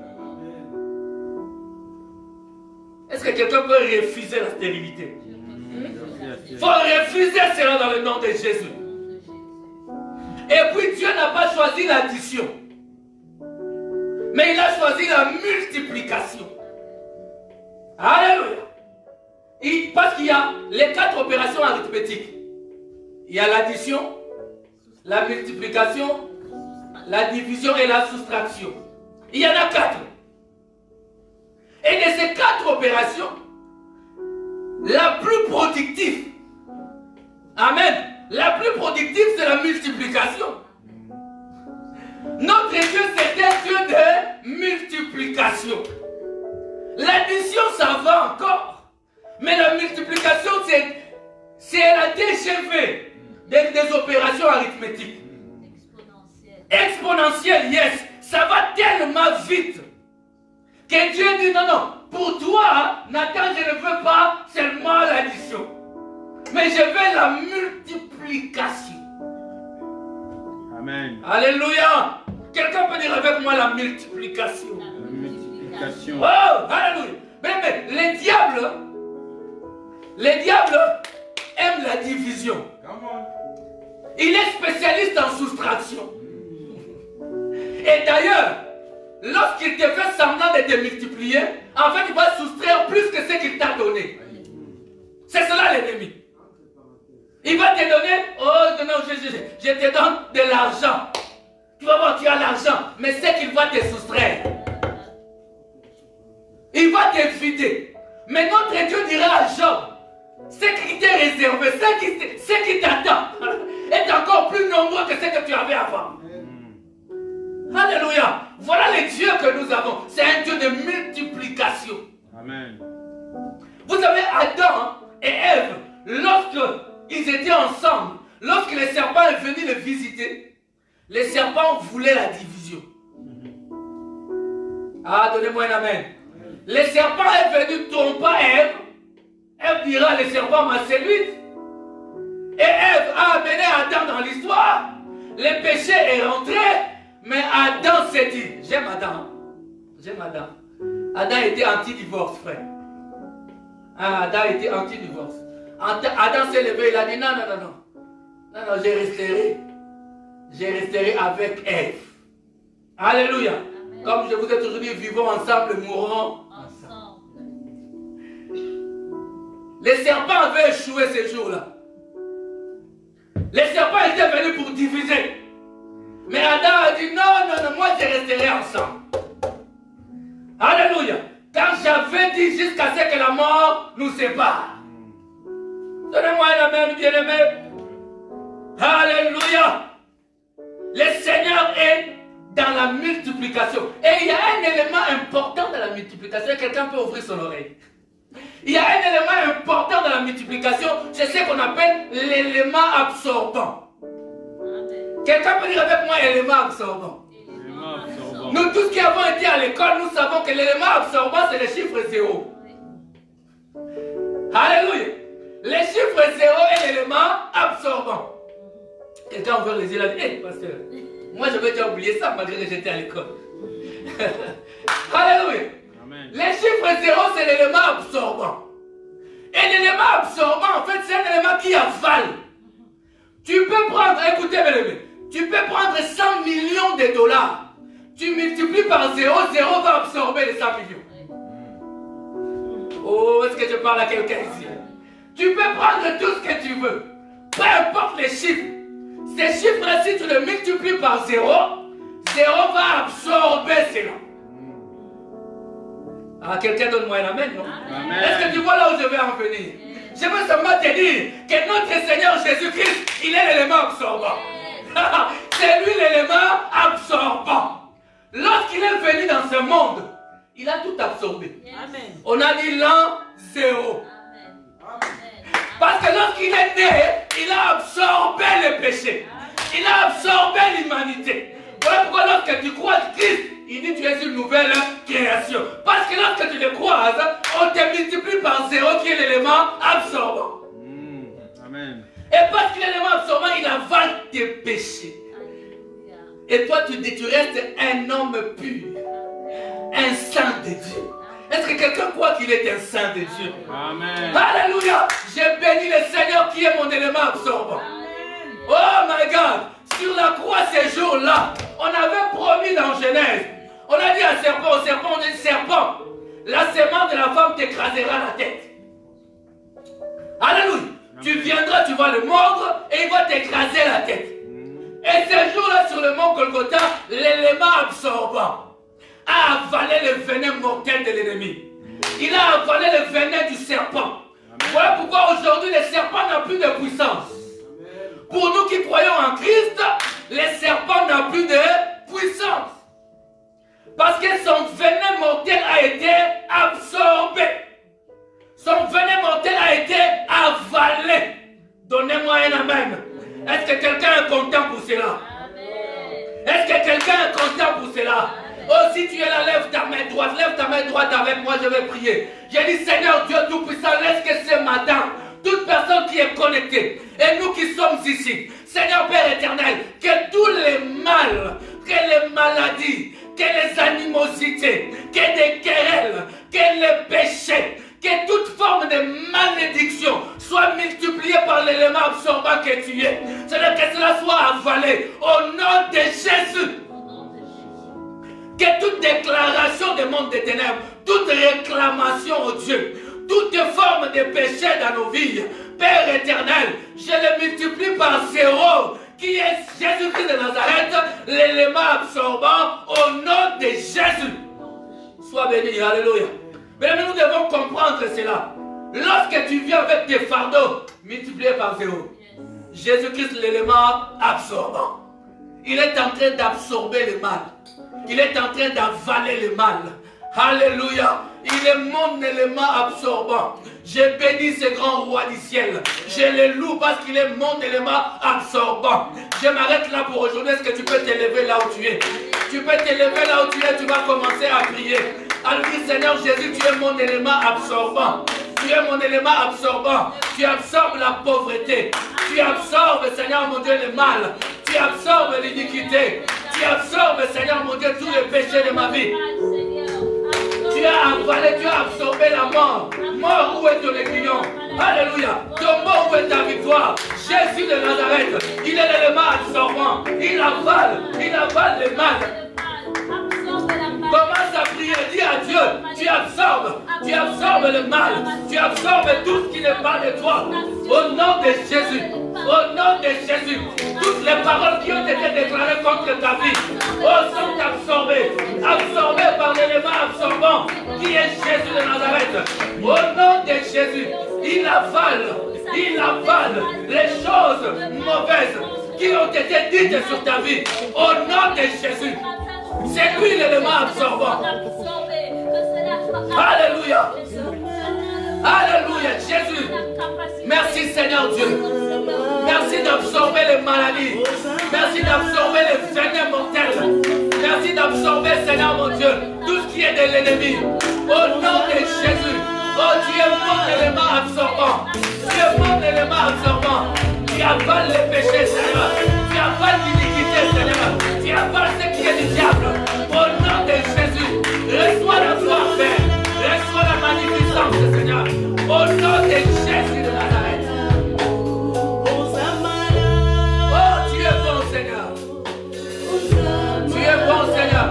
[SPEAKER 2] Est-ce que quelqu'un peut refuser la stérilité? Il faut refuser cela dans le nom de Jésus. Et puis Dieu n'a pas choisi l'addition, mais il a choisi la multiplication. Alléluia. Parce qu'il y a les 4 opérations arithmétiques. Il y a l'addition, la multiplication, la division et la soustraction. Il y en a 4. Et de ces 4 opérations, la plus productive, amen, la plus productive c'est la multiplication. Notre Dieu c'est un Dieu de multiplication. L'addition ça va encore, mais la multiplication c'est la TGV des opérations arithmétiques. Exponentielle, yes. Ça va tellement vite que Dieu dit non, non, pour toi, Nathan, je ne veux pas seulement l'addition, mais je veux la multiplication. Amen. Alléluia. Quelqu'un peut dire avec moi la multiplication. La multiplication. Oh, alléluia. Mais les diables aiment la division. Il est spécialiste en soustraction. Et d'ailleurs, lorsqu'il te fait semblant de te multiplier, en fait, il va soustraire plus que ce qu'il t'a donné. C'est cela l'ennemi. Il va te donner, oh non, je te donne de l'argent. Tu vas voir, tu as l'argent, mais c'est qu'il va te soustraire. Il va te vider. Mais notre Dieu dira à Job, ce qui t'est réservé, ce qui t'attend, est encore plus nombreux que ce que tu avais avant. Alléluia. Voilà le Dieu que nous avons. C'est un Dieu de multiplication. Amen. Vous savez, Adam et Ève, lorsqu'ils étaient ensemble, lorsque le serpent est venu les visiter, les serpents voulaient la division. Ah, donnez-moi un amen. Le serpent est venu tromper Ève. Ève dira, le serpent m'a séduite. Et Ève a amené Adam dans l'histoire. Le péché est rentré. Mais Adam s'est dit, j'aime Adam. J'aime Adam. Adam était anti-divorce, frère. Ah, Adam était anti-divorce. Adam s'est levé, il a dit, non, non, non, non. Non, non, je resterai avec Ève. Alléluia. Amen. Comme je vous ai toujours dit, vivons ensemble, mourrons ensemble. Les serpents avaient échoué ce jour-là. Les serpents étaient venus pour diviser. Mais Adam a dit, non, non, non, moi je resterai ensemble. Alléluia. Quand j'avais dit jusqu'à ce que la mort nous sépare. Donnez-moi un amen, bien-aimé. Alléluia. Le Seigneur est dans la multiplication. Et il y a un élément important dans la multiplication. Quelqu'un peut ouvrir son oreille. Il y a un élément important dans la multiplication, c'est ce qu'on appelle l'élément absorbant. Quelqu'un peut dire avec moi élément absorbant. Nous tous qui avons été à l'école, nous savons que l'élément absorbant, c'est le chiffre 0. Alléluia. Le chiffre 0 est l'élément absorbant. Quelqu'un a ouvert les yeux et a dit, hey, pasteur, moi je vais déjà oublier ça malgré que j'étais à l'école. Alléluia. Le chiffre 0, c'est l'élément absorbant. Et l'élément absorbant, en fait, c'est un élément qui avale. Tu peux prendre, écoutez mes amis, tu peux prendre 100 millions de dollars. Tu multiplies par 0, 0 va absorber les 100 millions. Oh, est-ce que je parle à quelqu'un ici? Tu peux prendre tout ce que tu veux. Peu importe les chiffres. Ces chiffres-là, si tu les multiplies par 0, 0 va absorber cela. Ah, quelqu'un donne-moi un amen, non? Est-ce que tu vois là où je vais en venir? Je veux seulement te dire que notre Seigneur Jésus-Christ, il est l'élément absorbant. C'est lui l'élément absorbant. Lorsqu'il est venu dans ce monde, il a tout absorbé. Amen. On a dit l'an 0. Parce que lorsqu'il est né, il a absorbé le péché. Il a absorbé l'humanité. Voilà pourquoi lorsque tu croises Christ, il dit tu es une nouvelle création. Parce que lorsque tu le croises, on te multiplie par 0 qui est l'élément absorbant.
[SPEAKER 4] Amen.
[SPEAKER 2] Et parce qu'il est l'élément absorbant, il avale tes péchés. Et toi, tu restes un homme pur, un saint de Dieu. Est-ce que quelqu'un croit qu'il est un saint de Dieu?
[SPEAKER 4] Amen.
[SPEAKER 2] Alléluia. J'ai béni le Seigneur qui est mon élément absorbant. Oh my God. Sur la croix ces jours-là, on avait promis dans Genèse. On a dit à serpent, au serpent, on dit serpent, la semence de la femme t'écrasera la tête. Alléluia. Tu viendras, tu vas le mordre et il va t'écraser la tête. Et ce jour-là, sur le mont Golgotha, l'élément absorbant a avalé le venin mortel de l'ennemi. Il a avalé le venin du serpent. Voilà pourquoi aujourd'hui, le serpent n'a plus de puissance. Pour nous qui croyons en Christ, le serpent n'a plus de puissance. Parce que son venin mortel a été absorbé. Son venin mortel a été avalé. Donnez-moi un amen. Est-ce que quelqu'un est content pour cela? Est-ce que quelqu'un est content pour cela? Oh, si tu es là, lève ta main droite avec moi, je vais prier. J'ai dit, Seigneur Dieu Tout-Puissant, laisse que ce matin, toute personne qui est connectée, et nous qui sommes ici, Seigneur Père éternel, que tous les mal, que les maladies, que les animosités, que des querelles, que les péchés, que toute forme de malédiction soit multipliée par l'élément absorbant que tu es. C'est-à-dire que cela soit avalé au nom de Jésus. Que toute déclaration de monde des ténèbres, toute réclamation au Dieu, toute forme de péché dans nos vies, Père éternel, je le multiplie par 0, qui est Jésus-Christ de Nazareth, l'élément absorbant au nom de Jésus. Sois béni, alléluia. Mais nous devons comprendre cela. Lorsque tu viens avec tes fardeaux multipliés par 0, Jésus-Christ, l'élément absorbant, il est en train d'absorber le mal. Il est en train d'avaler le mal. Alléluia. Il est mon élément absorbant. Je bénis ce grand roi du ciel. Je le loue parce qu'il est mon élément absorbant. Je m'arrête là pour aujourd'hui. Est-ce que tu peux t'élever là où tu es? Tu peux t'élever là où tu es. Tu vas commencer à prier. Alléluia, Seigneur Jésus, tu es mon élément absorbant. Tu es mon élément absorbant. Tu absorbes la pauvreté. Tu absorbes, Seigneur mon Dieu, le mal. Tu absorbes l'iniquité. Tu absorbes, Seigneur mon Dieu, tous les péchés de ma vie. Tu as avalé, tu as absorbé la mort. Mort, où est ton aiguillon? Alléluia. Tombeau, où est ta victoire? Jésus de Nazareth, il est l'élément absorbant. Il avale le mal. Commence à prier, dis à Dieu, tu absorbes le mal, tu absorbes tout ce qui n'est pas de toi. Au nom de Jésus, au nom de Jésus, toutes les paroles qui ont été déclarées contre ta vie, sont absorbées par l'élément absorbant qui est Jésus de Nazareth. Au nom de Jésus, il avale les choses mauvaises qui ont été dites sur ta vie. Au nom de Jésus. C'est lui l'élément absorbant. Alléluia. Seigneur Dieu. Merci d'absorber les maladies. Merci d'absorber les venin mortels. Merci d'absorber, Seigneur mon Dieu, tout ce qui est de l'ennemi. Au nom de Jésus. Oh, tu es mon élément absorbant. Tu es mon élément absorbant. Tu avales les péchés, Seigneur. Tu avales l'iniquité, Seigneur. Tu avales ce qui est du diable. Au nom de Jésus. Reçois la gloire, Père. Reçois la magnificence, Seigneur. Au nom de Jésus de Nazareth. Oh, tu es bon, Seigneur. Tu es bon, Seigneur.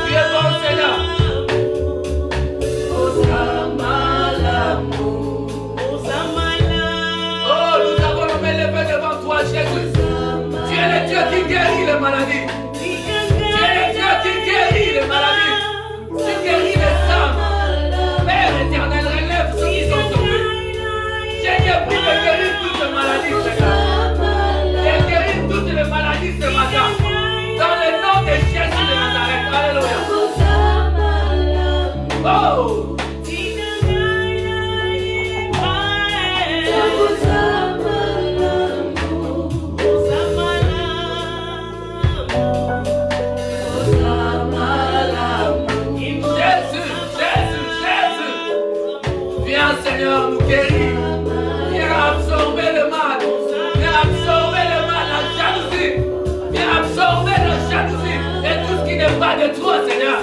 [SPEAKER 2] Tu es bon, Seigneur. Oh, nous avons nommé les mains devant toi, Jésus. Tu es le Dieu qui guérit les maladies. Tu es le Dieu qui guérit les maladies. Tu guéris les âmes. Père éternel, relève ceux qui sont tombés. Seigneur, prie de guérir toutes les maladies, Seigneur. De guérir toutes les maladies ce matin. Dans le nom de Jésus de Nazareth. Alléluia. Oh! Seigneur, nous guérit. Viens absorber le mal. Viens absorber le mal, la jalousie. Viens absorber la jalousie et tout ce qui n'est pas de toi, Seigneur.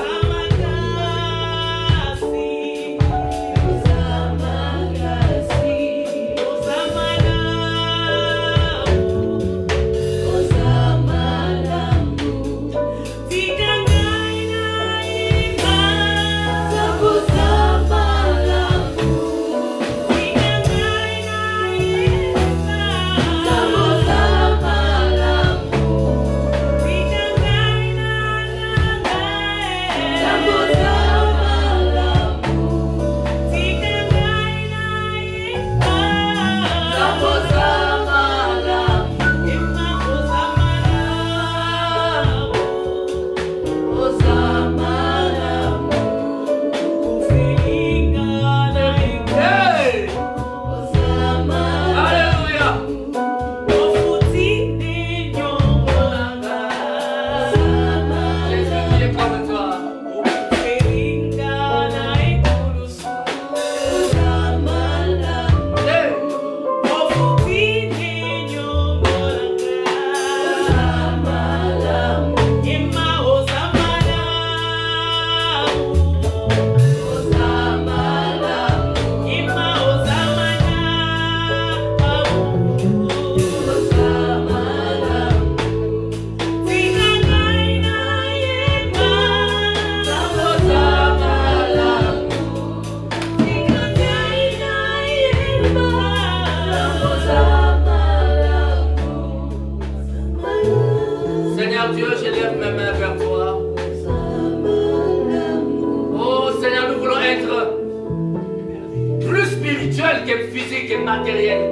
[SPEAKER 2] Physique et matériel.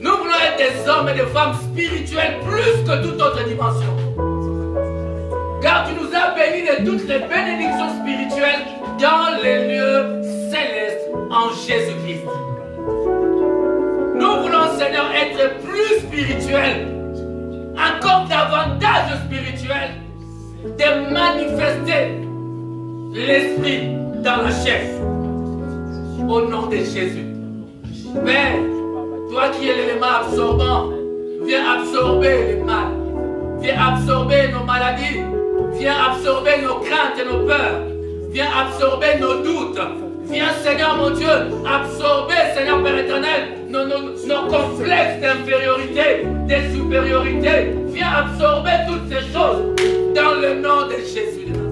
[SPEAKER 2] Nous voulons être des hommes et des femmes spirituels plus que toute autre dimension. Car tu nous as bénis de toutes les bénédictions spirituelles dans les lieux célestes en Jésus-Christ. Nous voulons, Seigneur, être plus spirituels, encore davantage spirituels, de manifester l'esprit dans la chair. Au nom de Jésus. Père, toi qui es l'élément absorbant, viens absorber le mal. Viens absorber nos maladies. Viens absorber nos craintes et nos peurs. Viens absorber nos doutes. Viens, Seigneur mon Dieu, absorber, Seigneur Père éternel, nos complexes d'infériorité, de supériorité. Viens absorber toutes ces choses dans le nom de Jésus de Nazareth.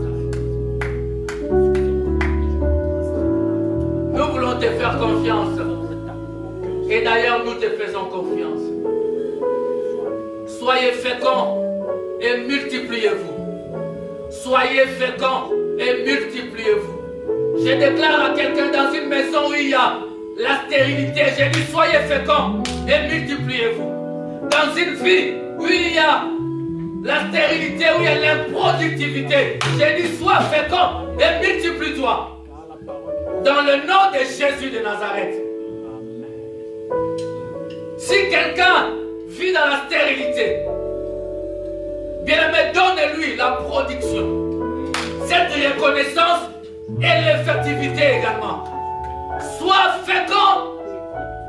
[SPEAKER 2] Nous voulons te faire confiance. Et d'ailleurs, nous te faisons confiance. Soyez féconds et multipliez-vous. Soyez féconds et multipliez-vous. Je déclare à quelqu'un dans une maison où il y a la stérilité, j'ai dit soyez féconds et multipliez-vous. Dans une vie où il y a la stérilité, où il y a l'improductivité, j'ai dit sois fécond et multiplie-toi. Dans le nom de Jésus de Nazareth. Si quelqu'un vit dans la stérilité, bien-aimé, donne-lui la production, cette reconnaissance et l'effectivité également. Sois fécond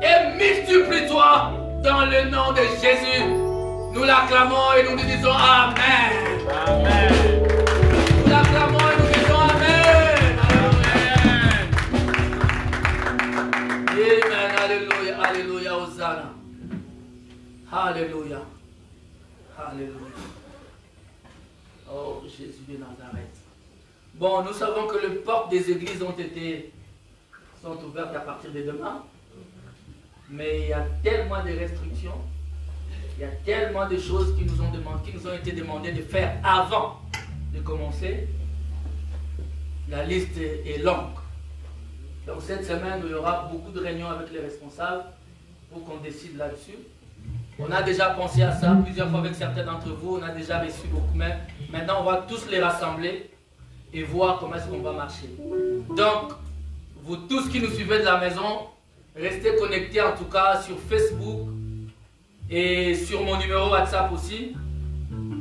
[SPEAKER 2] et multiplie-toi dans le nom de Jésus. Nous l'acclamons et nous disons Amen.
[SPEAKER 4] Amen.
[SPEAKER 2] Nous l'acclamons et nous disons Amen. Amen. Alléluia. Alléluia. Hosanna. Alléluia. Alléluia. Oh Jésus de Nazareth. Bon, nous savons que les portes des églises sont ouvertes à partir de demain. Mais il y a tellement de restrictions, il y a tellement de choses qui nous ont été demandées de faire avant de commencer. La liste est longue. Donc cette semaine, il y aura beaucoup de réunions avec les responsables pour qu'on décide là-dessus. On a déjà pensé à ça plusieurs fois avec certains d'entre vous, on a déjà reçu beaucoup, mais maintenant on va tous les rassembler et voir comment est-ce qu'on va marcher. Donc, vous tous qui nous suivez de la maison, restez connectés en tout cas sur Facebook et sur mon numéro WhatsApp aussi,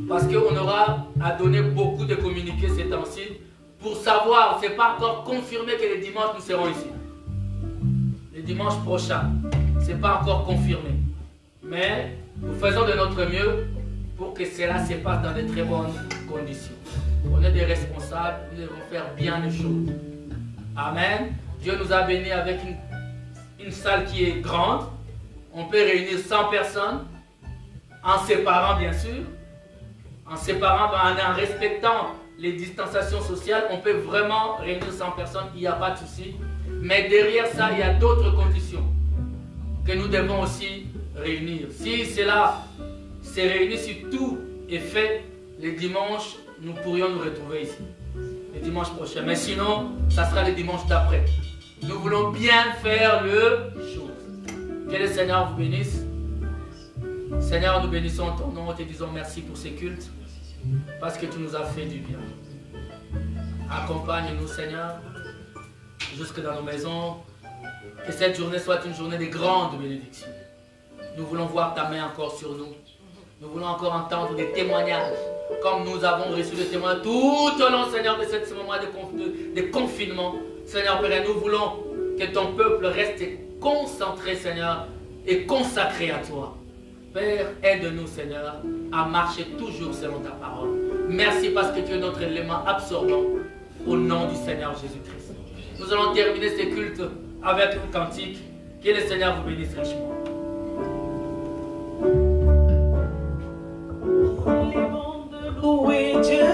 [SPEAKER 2] parce qu'on aura à donner beaucoup de communiqués ces temps-ci pour savoir, ce n'est pas encore confirmé que les dimanches nous serons ici. Les dimanches prochains, ce n'est pas encore confirmé. Mais nous faisons de notre mieux pour que cela se passe dans de très bonnes conditions. On est des responsables, nous devons faire bien les choses. Amen. Dieu nous a bénis avec une salle qui est grande. On peut réunir 100 personnes, en séparant bien sûr. En séparant, en respectant les distanciations sociales, on peut vraiment réunir 100 personnes, il n'y a pas de souci. Mais derrière ça, il y a d'autres conditions que nous devons aussi réunir. Si cela s'est réuni, si tout est fait, les dimanches, nous pourrions nous retrouver ici. Les dimanches prochains. Mais sinon, ça sera les dimanches d'après. Nous voulons bien faire le chose. Que le Seigneur vous bénisse. Seigneur, nous bénissons ton nom, te disons merci pour ces cultes, parce que tu nous as fait du bien. Accompagne-nous, Seigneur, jusque dans nos maisons. Que cette journée soit une journée de grande bénédiction. Nous voulons voir ta main encore sur nous. Nous voulons encore entendre des témoignages, comme nous avons reçu des témoignages tout au long, Seigneur, de ce moment de confinement. Seigneur Père, nous voulons que ton peuple reste concentré, Seigneur, et consacré à toi. Père, aide-nous, Seigneur, à marcher toujours selon ta parole. Merci parce que tu es notre élément absorbant, au nom du Seigneur Jésus-Christ. Nous allons terminer ce culte avec un cantique. Que le Seigneur vous bénisse richement.
[SPEAKER 5] Il est bon de louer Dieu.